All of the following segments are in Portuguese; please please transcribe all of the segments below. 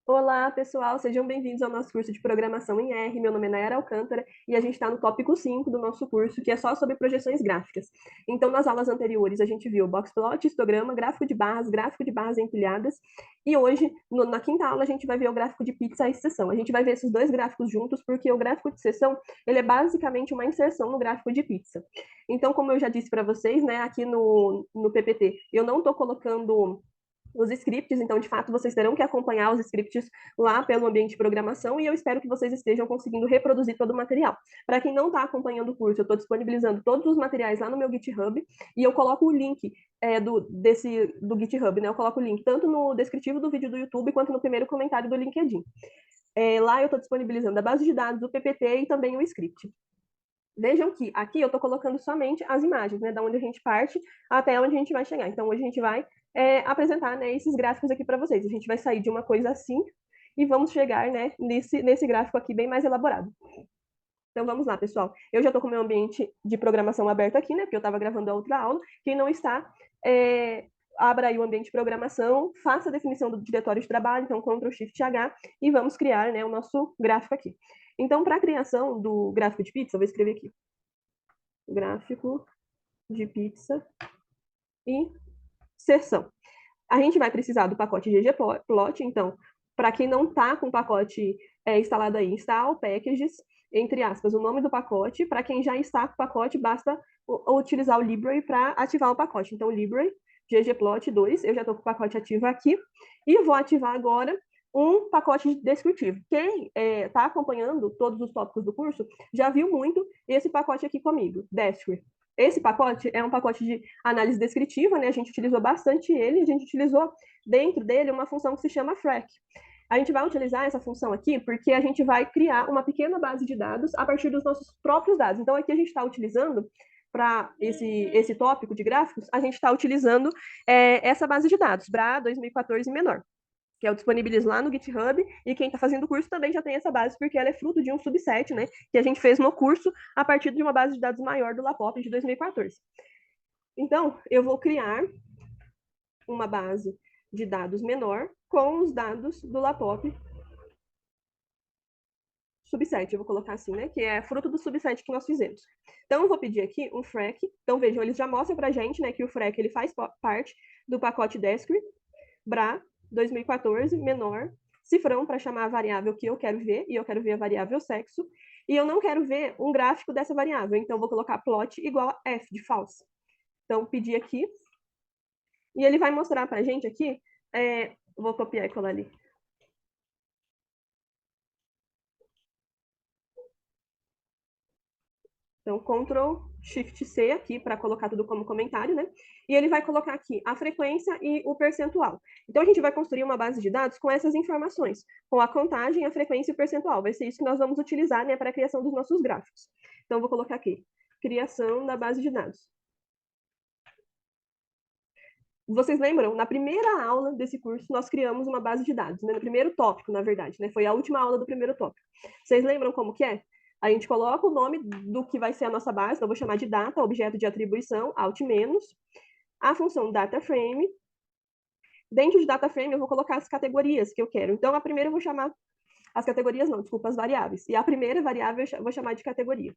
Olá, pessoal, sejam bem-vindos ao nosso curso de Programação em R. Meu nome é Nayara Alcântara e a gente está no tópico 5 do nosso curso, que é só sobre projeções gráficas. Então, nas aulas anteriores, a gente viu boxplot, histograma, gráfico de barras empilhadas, e hoje, na quinta aula, a gente vai ver o gráfico de pizza e seção. A gente vai ver esses dois gráficos juntos, porque o gráfico de seção, ele é basicamente uma inserção no gráfico de pizza. Então, como eu já disse para vocês, né, aqui no PPT, eu não estou colocando os scripts, então, de fato, vocês terão que acompanhar os scripts lá pelo ambiente de programação e eu espero que vocês estejam conseguindo reproduzir todo o material. Para quem não está acompanhando o curso, eu estou disponibilizando todos os materiais lá no meu GitHub e eu coloco o link do GitHub, né? Eu coloco o link tanto no descritivo do vídeo do YouTube quanto no primeiro comentário do LinkedIn. Lá eu estou disponibilizando a base de dados, o PPT e também o script. Vejam que aqui eu estou colocando somente as imagens, né, da onde a gente parte até onde a gente vai chegar. Então, hoje a gente vai apresentar, né, esses gráficos aqui para vocês. A gente vai sair de uma coisa assim e vamos chegar, né, nesse gráfico aqui bem mais elaborado. Então, vamos lá, pessoal. Eu já estou com o meu ambiente de programação aberto aqui, né, porque eu estava gravando a outra aula. Quem não está, abra aí o ambiente de programação, faça a definição do diretório de trabalho, então Ctrl Shift H, e vamos criar, né, o nosso gráfico aqui. Então, para a criação do gráfico de pizza, eu vou escrever aqui gráfico de pizza e seção. A gente vai precisar do pacote ggplot, então, para quem não está com o pacote instalado aí, install packages, entre aspas, o nome do pacote. Para quem já está com o pacote, basta utilizar o library para ativar o pacote. Então, library ggplot2, eu já estou com o pacote ativo aqui, e vou ativar agora um pacote descritivo. Quem está acompanhando todos os tópicos do curso já viu muito esse pacote aqui comigo, Descript. Esse pacote é um pacote de análise descritiva, né? A gente utilizou bastante ele, a gente utilizou dentro dele uma função que se chama frac. A gente vai utilizar essa função aqui porque a gente vai criar uma pequena base de dados a partir dos nossos próprios dados. Então, aqui a gente está utilizando, para esse tópico de gráficos, a gente está utilizando essa base de dados, BRA 2014 menor, que eu disponibilizo lá no GitHub, e quem está fazendo o curso também já tem essa base, porque ela é fruto de um subset, né, que a gente fez no curso a partir de uma base de dados maior do LAPOP de 2014. Então, eu vou criar uma base de dados menor com os dados do LAPOP subset, eu vou colocar assim, né, que é fruto do subset que nós fizemos. Então, eu vou pedir aqui um frac. Então, vejam, eles já mostram para a gente, né, que o frac ele faz parte do pacote Descript, BRA 2014 menor, cifrão para chamar a variável que eu quero ver, e eu quero ver a variável sexo, e eu não quero ver um gráfico dessa variável, então eu vou colocar plot igual a f de false. Então, pedir aqui, e ele vai mostrar para a gente aqui, vou copiar e colar ali. Então, Ctrl Shift C aqui para colocar tudo como comentário, né? E ele vai colocar aqui a frequência e o percentual. Então, a gente vai construir uma base de dados com essas informações, com a contagem, a frequência e o percentual. Vai ser isso que nós vamos utilizar, né, para a criação dos nossos gráficos. Então, vou colocar aqui, criação da base de dados. Vocês lembram? Na primeira aula desse curso, nós criamos uma base de dados, né? No primeiro tópico, na verdade, né? Foi a última aula do primeiro tópico. Vocês lembram como que é? A gente coloca o nome do que vai ser a nossa base, então eu vou chamar de data, objeto de atribuição, alt menos, a função data frame. Dentro de data frame, eu vou colocar as categorias que eu quero. Então, a primeira eu vou chamar, as categorias não, desculpa, as variáveis. E a primeira variável eu vou chamar de categoria.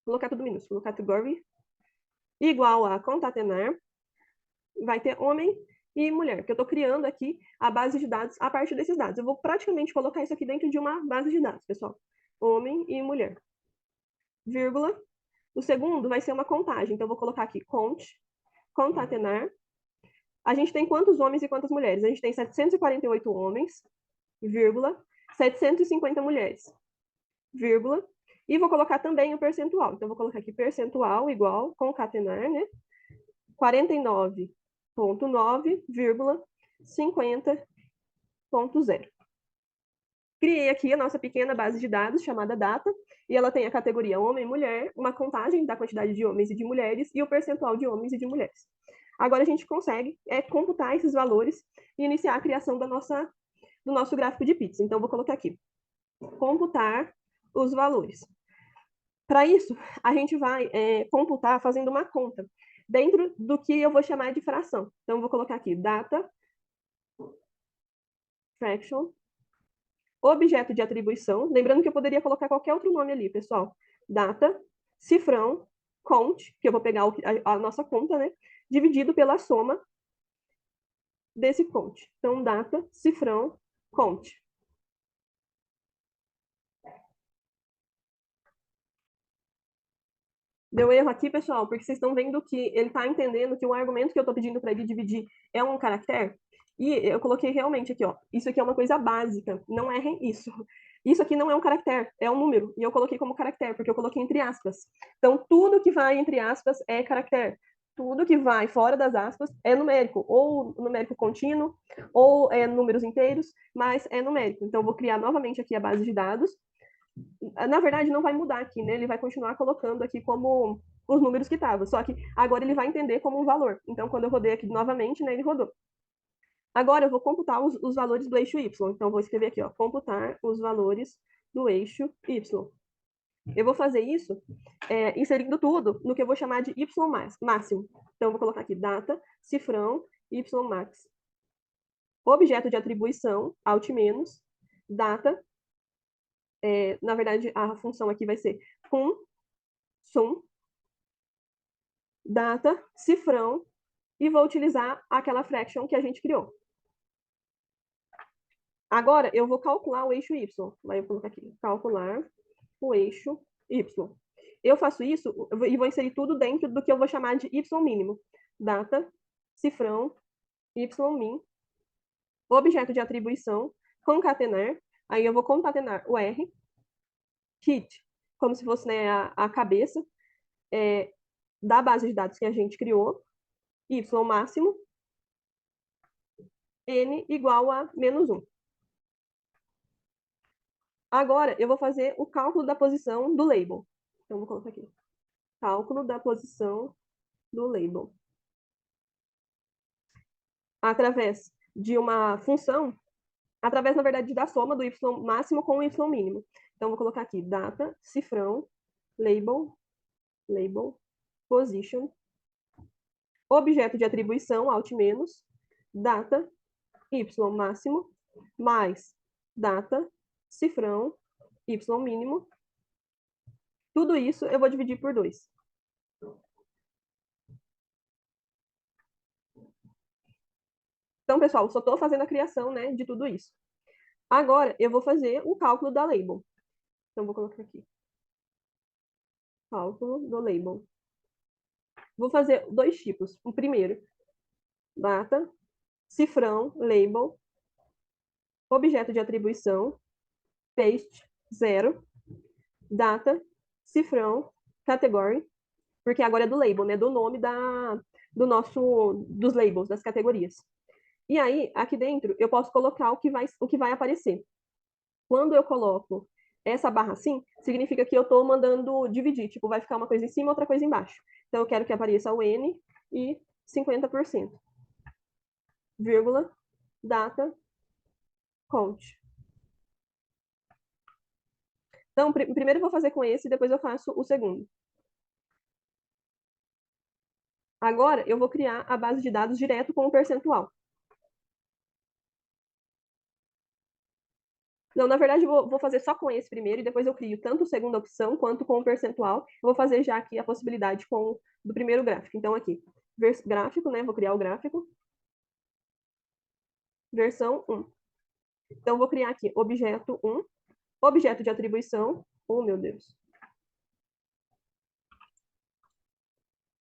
Vou colocar tudo minúsculo, category, igual a concatenar, vai ter homem e mulher, porque eu estou criando aqui a base de dados a partir desses dados. Eu vou praticamente colocar isso aqui dentro de uma base de dados, pessoal. Homem e mulher. Vírgula. O segundo vai ser uma contagem, então eu vou colocar aqui concatenar. A gente tem quantos homens e quantas mulheres? A gente tem 748 homens, vírgula, 750 mulheres, vírgula. E vou colocar também o percentual. Então, eu vou colocar aqui percentual igual, concatenar, né? 49,9,50.0. Criei aqui a nossa pequena base de dados chamada data, e ela tem a categoria homem e mulher, uma contagem da quantidade de homens e de mulheres e o percentual de homens e de mulheres. Agora a gente consegue computar esses valores e iniciar a criação do nosso gráfico de pizza. Então, eu vou colocar aqui, computar os valores. Para isso, a gente vai computar fazendo uma conta dentro do que eu vou chamar de fração. Então, eu vou colocar aqui data fraction, objeto de atribuição, lembrando que eu poderia colocar qualquer outro nome ali, pessoal. Data, cifrão, count, que eu vou pegar a nossa conta, né? Dividido pela soma desse count. Então, data, cifrão, count. Deu erro aqui, pessoal, porque vocês estão vendo que ele está entendendo que o argumento que eu estou pedindo para ele dividir é um caractere. E eu coloquei realmente aqui, ó. Isso aqui é uma coisa básica. Não errem isso. Isso aqui não é um caractere, é um número. E eu coloquei como caractere, porque eu coloquei entre aspas. Então, tudo que vai entre aspas é caractere. Tudo que vai fora das aspas é numérico. Ou numérico contínuo, ou é números inteiros, mas é numérico. Então, eu vou criar novamente aqui a base de dados. Na verdade, não vai mudar aqui, né? Ele vai continuar colocando aqui como os números que estavam. Só que agora ele vai entender como um valor. Então, quando eu rodei aqui novamente, né, ele rodou. Agora eu vou computar os valores do eixo y. Então, eu vou escrever aqui, ó, computar os valores do eixo y. Eu vou fazer isso inserindo tudo no que eu vou chamar de y máximo. Então, eu vou colocar aqui data, cifrão, y max. Objeto de atribuição, alt menos, data. Na verdade, a função aqui vai ser sum, data, cifrão, e vou utilizar aquela fraction que a gente criou. Agora, eu vou calcular o eixo y. Aí eu vou colocar aqui, calcular o eixo y. Eu faço isso e vou inserir tudo dentro do que eu vou chamar de y mínimo. Data, cifrão, y min, objeto de atribuição, concatenar. Aí eu vou concatenar o R, hit, como se fosse, né, a cabeça da base de dados que a gente criou, y máximo, n igual a menos 1. Agora, eu vou fazer o cálculo da posição do label. Então, vou colocar aqui. Cálculo da posição do label. Através de uma função, através, na verdade, da soma do y máximo com o y mínimo. Então, vou colocar aqui data, cifrão, label, position, objeto de atribuição, alt menos, data, y máximo, mais data, cifrão, y mínimo. Tudo isso eu vou dividir por 2. Então, pessoal, só estou fazendo a criação, né, de tudo isso. Agora, eu vou fazer o cálculo da label. Então, vou colocar aqui. Cálculo do label. Vou fazer 2 tipos. O primeiro, data, cifrão, label, objeto de atribuição, paste, 0, data, cifrão, category, porque agora é do label, né, do nome dos labels, das categorias. E aí, aqui dentro, eu posso colocar o que vai aparecer. Quando eu coloco essa barra assim, significa que eu estou mandando dividir. Tipo, vai ficar uma coisa em cima, outra coisa embaixo. Então, eu quero que apareça o N e 50%. Vírgula, data, count. Então, primeiro eu vou fazer com esse, depois eu faço o segundo. Agora, eu vou criar a base de dados direto com o percentual. Não, na verdade, vou fazer só com esse primeiro e depois eu crio tanto a segunda opção quanto com o percentual. Eu vou fazer já aqui a possibilidade do primeiro gráfico. Então, aqui, gráfico, né? Vou criar o gráfico. Versão 1. Então, vou criar aqui objeto 1, objeto de atribuição. Oh, meu Deus.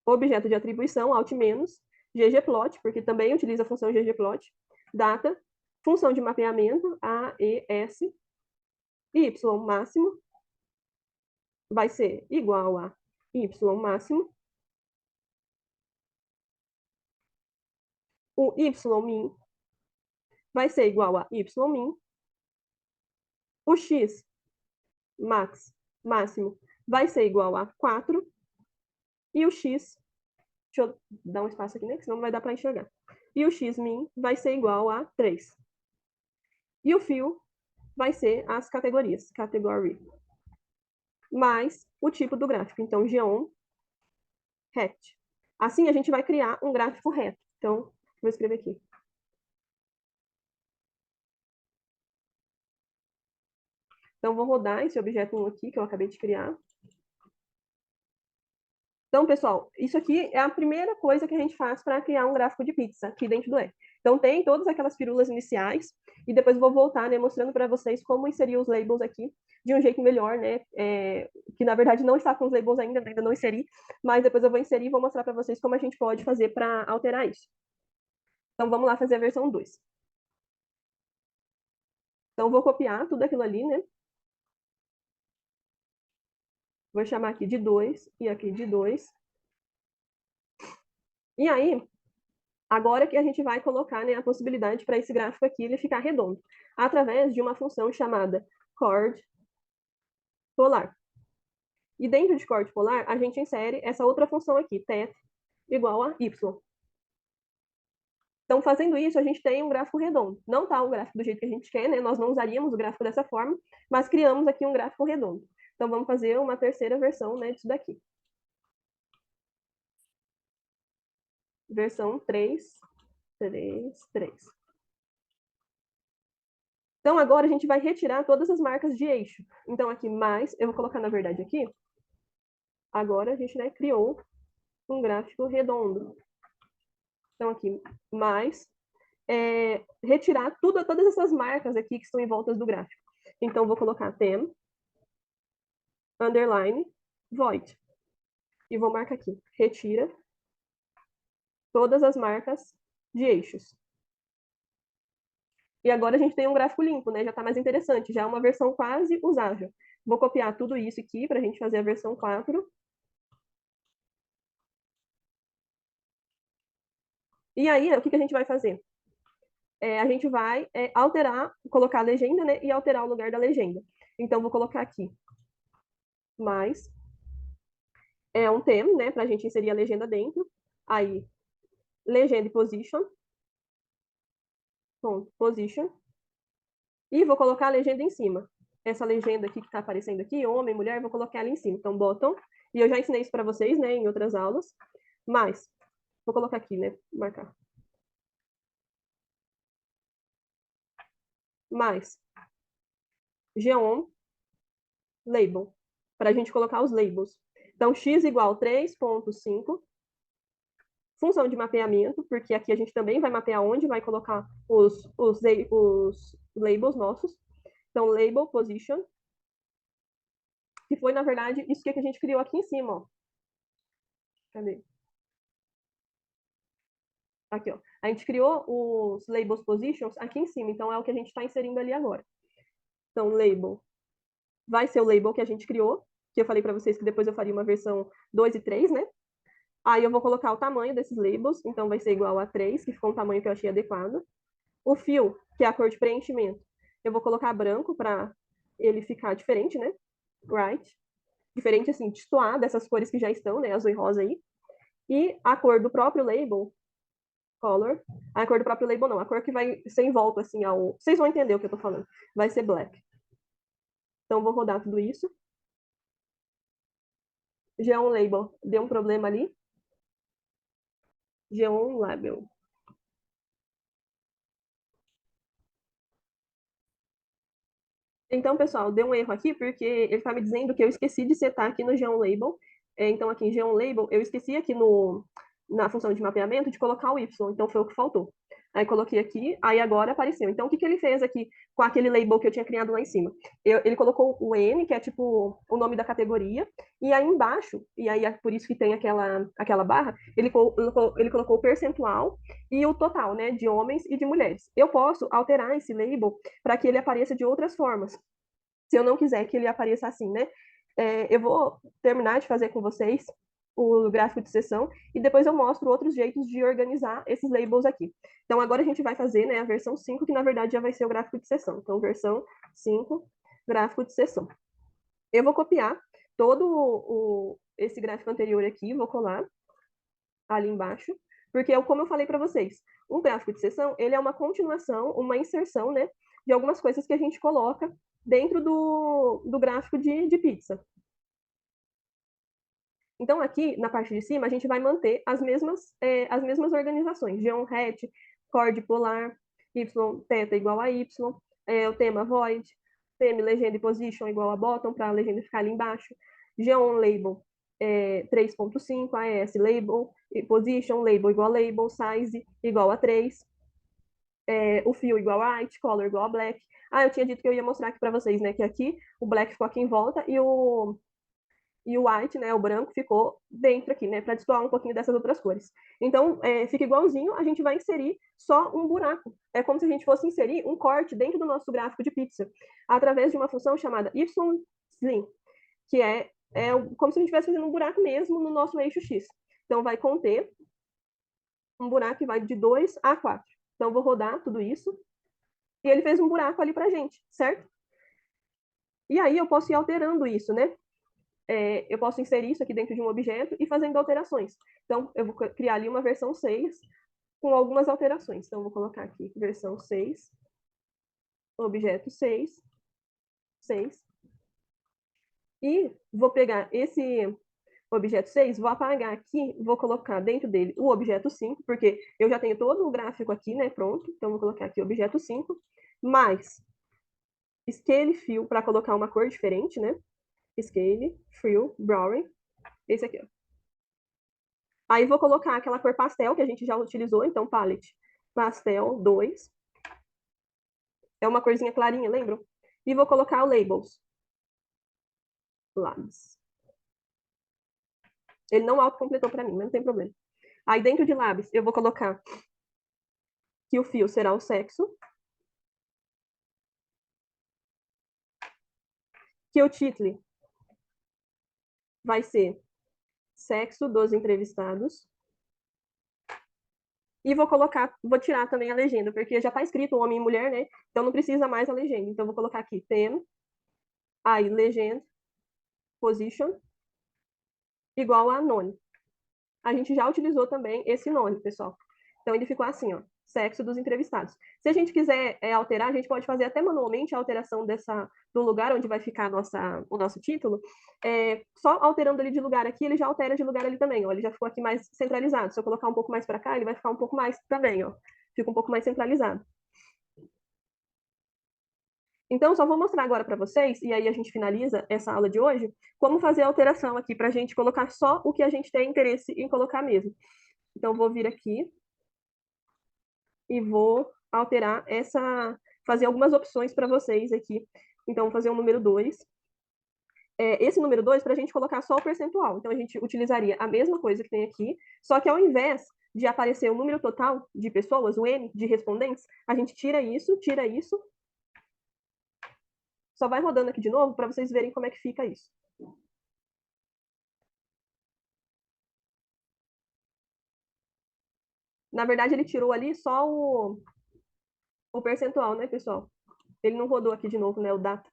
Objeto de atribuição, alt menos, ggplot, porque também utiliza a função ggplot. Data, função de mapeamento, AES, y máximo vai ser igual a y máximo. O y min vai ser igual a y min. O x máximo vai ser igual a 4. E o x, deixa eu dar um espaço aqui, né? Que senão não vai dar para enxergar. E o x min vai ser igual a 3. E o fio vai ser as categorias, category, mais o tipo do gráfico. Então, geom, rect. Assim, a gente vai criar um gráfico reto. Então, vou escrever aqui. Então, vou rodar esse objeto 1 aqui, que eu acabei de criar. Então, pessoal, isso aqui é a primeira coisa que a gente faz para criar um gráfico de pizza aqui dentro do R. Então, tem todas aquelas firulas iniciais, e depois eu vou voltar, né, mostrando para vocês como inserir os labels aqui de um jeito melhor, né, que na verdade não está com os labels ainda não inseri, mas depois eu vou inserir e vou mostrar para vocês como a gente pode fazer para alterar isso. Então, vamos lá fazer a versão 2. Então, vou copiar tudo aquilo ali, né? Vou chamar aqui de 2 e aqui de 2. E aí, agora que a gente vai colocar, né, a possibilidade para esse gráfico aqui ele ficar redondo, através de uma função chamada chord polar. E dentro de chord polar, a gente insere essa outra função aqui, tet igual a y. Então, fazendo isso, a gente tem um gráfico redondo. Não está o gráfico do jeito que a gente quer, né? Nós não usaríamos o gráfico dessa forma, mas criamos aqui um gráfico redondo. Então, vamos fazer uma terceira versão, né, disso daqui. Versão 3, 3, 3. Então, agora a gente vai retirar todas as marcas de eixo. Então, aqui mais, eu vou colocar, na verdade, aqui. Agora a gente, né, criou um gráfico redondo. Então, aqui, mais, retirar todas essas marcas aqui que estão em volta do gráfico. Então, vou colocar tem, underline, void. E vou marcar aqui, retira todas as marcas de eixos. E agora a gente tem um gráfico limpo, né? Já está mais interessante, já é uma versão quase usável. Vou copiar tudo isso aqui para a gente fazer a versão 4. E aí, o que a gente vai fazer? A gente vai alterar, colocar a legenda, né? E alterar o lugar da legenda. Então, vou colocar aqui mais um theme, né? Para a gente inserir a legenda dentro. Aí, legenda e position. Ponto, position. E vou colocar a legenda em cima. Essa legenda aqui que está aparecendo aqui, homem, mulher, vou colocar ela em cima. Então, bottom. E eu já ensinei isso para vocês, né? Em outras aulas. Mas, vou colocar aqui, né? Marcar. Mais, geom, label. Para a gente colocar os labels. Então, x igual 3.5. Função de mapeamento, porque aqui a gente também vai mapear onde vai colocar os labels nossos. Então, label position, que foi, na verdade, isso que a gente criou aqui em cima, ó. Cadê? Aqui, ó. A gente criou os labels positions aqui em cima, então é o que a gente está inserindo ali agora. Então, label vai ser o label que a gente criou, que eu falei para vocês que depois eu faria uma versão 2 e 3, né? Aí eu vou colocar o tamanho desses labels, então vai ser igual a 3, que ficou um tamanho que eu achei adequado. O fio, que é a cor de preenchimento, eu vou colocar branco para ele ficar diferente, né? Right. Diferente, assim, destoar dessas cores que já estão, né? Azul e rosa aí. E a cor do próprio label, color. A cor do próprio label não, a cor que vai ser em volta, assim, ao... Vocês vão entender o que eu tô falando. Vai ser black. Então, vou rodar tudo isso. Geom label, deu um problema ali. Geom label. Então, pessoal, deu um erro aqui, porque ele está me dizendo que eu esqueci de setar aqui no Geom Label. Então, aqui em Geom Label, eu esqueci aqui na função de mapeamento de colocar o Y, então foi o que faltou. Aí coloquei aqui, aí agora apareceu. Então, o que ele fez aqui com aquele label que eu tinha criado lá em cima? Ele colocou o N, que é tipo o nome da categoria, e aí embaixo, e aí é por isso que tem aquela barra, ele colocou o percentual e o total, né, de homens e de mulheres. Eu posso alterar esse label para que ele apareça de outras formas. Se eu não quiser que ele apareça assim, né? Eu vou terminar de fazer com vocês o gráfico de seção e depois eu mostro outros jeitos de organizar esses labels aqui. Então, agora a gente vai fazer, né, a versão 5, que na verdade já vai ser o gráfico de seção. Então, versão 5, gráfico de seção. Eu vou copiar todo esse gráfico anterior aqui, vou colar ali embaixo, porque como eu falei para vocês, o gráfico de seção, ele é uma continuação, uma inserção, né, de algumas coisas que a gente coloca dentro do gráfico de pizza. Então, aqui, na parte de cima, a gente vai manter as mesmas organizações. Geom hat, chord polar, y, θ igual a y, o tema void, theme, legenda e position igual a bottom, para a legenda ficar ali embaixo. G1 label 3.5, AS label, position, label igual a label, size igual a 3, o fio igual a white, color igual a black. Ah, eu tinha dito que eu ia mostrar aqui para vocês, né, que aqui o black ficou aqui em volta e o white, né, o branco, ficou dentro aqui, né, para destoar um pouquinho dessas outras cores. Então, fica igualzinho, a gente vai inserir só um buraco. É como se a gente fosse inserir um corte dentro do nosso gráfico de pixel, através de uma função chamada YSlim, que como se a gente estivesse fazendo um buraco mesmo no nosso eixo X. Então, vai conter um buraco que vai de 2 a 4. Então, eu vou rodar tudo isso, e ele fez um buraco ali pra gente, certo? E aí, eu posso ir alterando isso, né? Eu posso inserir isso aqui dentro de um objeto e fazendo alterações. Então, eu vou criar ali uma versão 6 com algumas alterações. Então, eu vou colocar aqui versão 6, objeto 6, 6. E vou pegar esse objeto 6, vou apagar aqui, vou colocar dentro dele o objeto 5, porque eu já tenho todo o gráfico aqui, né, pronto. Então, vou colocar aqui objeto 5, mais scale fill para colocar uma cor diferente, né? Scale, fill, drawing, esse aqui, ó. Aí vou colocar aquela cor pastel que a gente já utilizou, então palette pastel 2. É uma corzinha clarinha, lembram? E vou colocar o labels. Labs. Ele não autocompletou para mim, mas não tem problema. Aí dentro de labs eu vou colocar que o fio será o sexo. Que o título vai ser sexo dos entrevistados. E vou tirar também a legenda, porque já está escrito homem e mulher, né? Então não precisa mais a legenda. Então vou colocar aqui theme, aí legend, position, igual a none. A gente já utilizou também esse nome, pessoal. Então, ele ficou assim, ó, sexo dos entrevistados. Se a gente quiser alterar, a gente pode fazer até manualmente a alteração do lugar onde vai ficar o nosso título. Só alterando ele de lugar aqui, ele já altera de lugar ali também, ó. Ele já ficou aqui mais centralizado. Se eu colocar um pouco mais para cá, ele vai ficar um pouco mais também, ó. Fica um pouco mais centralizado. Então, só vou mostrar agora para vocês, e aí a gente finaliza essa aula de hoje, como fazer a alteração aqui para a gente colocar só o que a gente tem interesse em colocar mesmo. Então, vou vir aqui e vou alterar fazer algumas opções para vocês aqui. Então, vou fazer o número 2. Esse número 2, para a gente colocar só o percentual. Então, a gente utilizaria a mesma coisa que tem aqui, só que ao invés de aparecer o número total de pessoas, o N de respondentes, a gente tira isso, só vai rodando aqui de novo para vocês verem como é que fica isso. Na verdade, ele tirou ali só o percentual, né, pessoal? Ele não rodou aqui de novo, né, o data.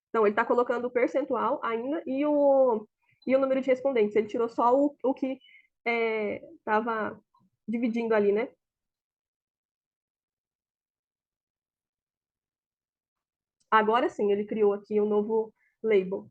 Então, ele está colocando o percentual ainda e o número de respondentes. Ele tirou só o que estava dividindo ali, né? Agora sim, ele criou aqui um novo label.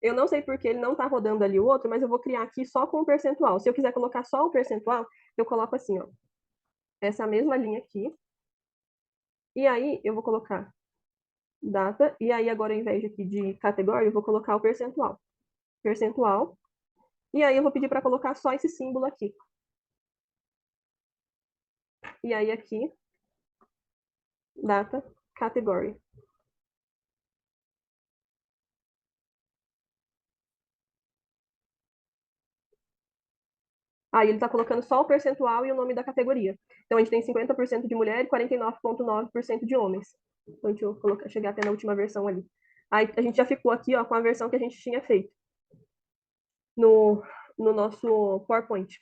Eu não sei porque ele não está rodando ali o outro, mas eu vou criar aqui só com o percentual. Se eu quiser colocar só o percentual, eu coloco assim, ó. Essa mesma linha aqui. E aí, eu vou colocar data. E aí, agora, ao invés aqui de categoria, eu vou colocar o percentual. Percentual. E aí, eu vou pedir para colocar só esse símbolo aqui. E aí, aqui, data, category. Aí ele está colocando só o percentual e o nome da categoria. Então, a gente tem 50% de mulher e 49,9% de homens. Então, deixa eu chegar até na última versão ali. Aí a gente já ficou aqui, ó, com a versão que a gente tinha feito no nosso PowerPoint.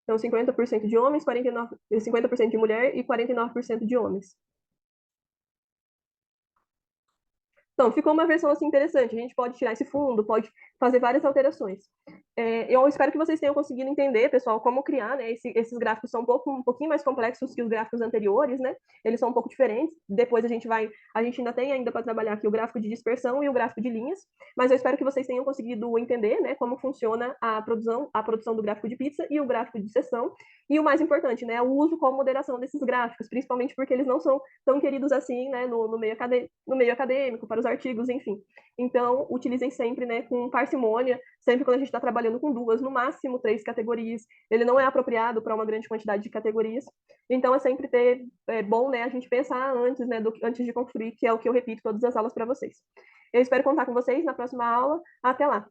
Então, 50% de homens, 50% de mulher e 49% de homens. Então, ficou uma versão assim interessante. A gente pode tirar esse fundo, pode fazer várias alterações. Eu espero que vocês tenham conseguido entender, pessoal, como criar, né? Esses gráficos são um pouquinho mais complexos que os gráficos anteriores, né? Eles são um pouco diferentes. Depois a gente ainda tem ainda para trabalhar aqui o gráfico de dispersão e o gráfico de linhas, mas eu espero que vocês tenham conseguido entender, né, como funciona a produção do gráfico de pizza e o gráfico de seção. E o mais importante, né, o uso com moderação desses gráficos, principalmente porque eles não são tão queridos assim, né, no meio acadêmico, para os artigos, enfim. Então, utilizem sempre, né, com parcimônia, sempre quando a gente está trabalhando com duas, no máximo três categorias. Ele não é apropriado para uma grande quantidade de categorias. Então, é bom, né, a gente pensar antes, né, antes de construir, que é o que eu repito todas as aulas para vocês. Eu espero contar com vocês na próxima aula. Até lá!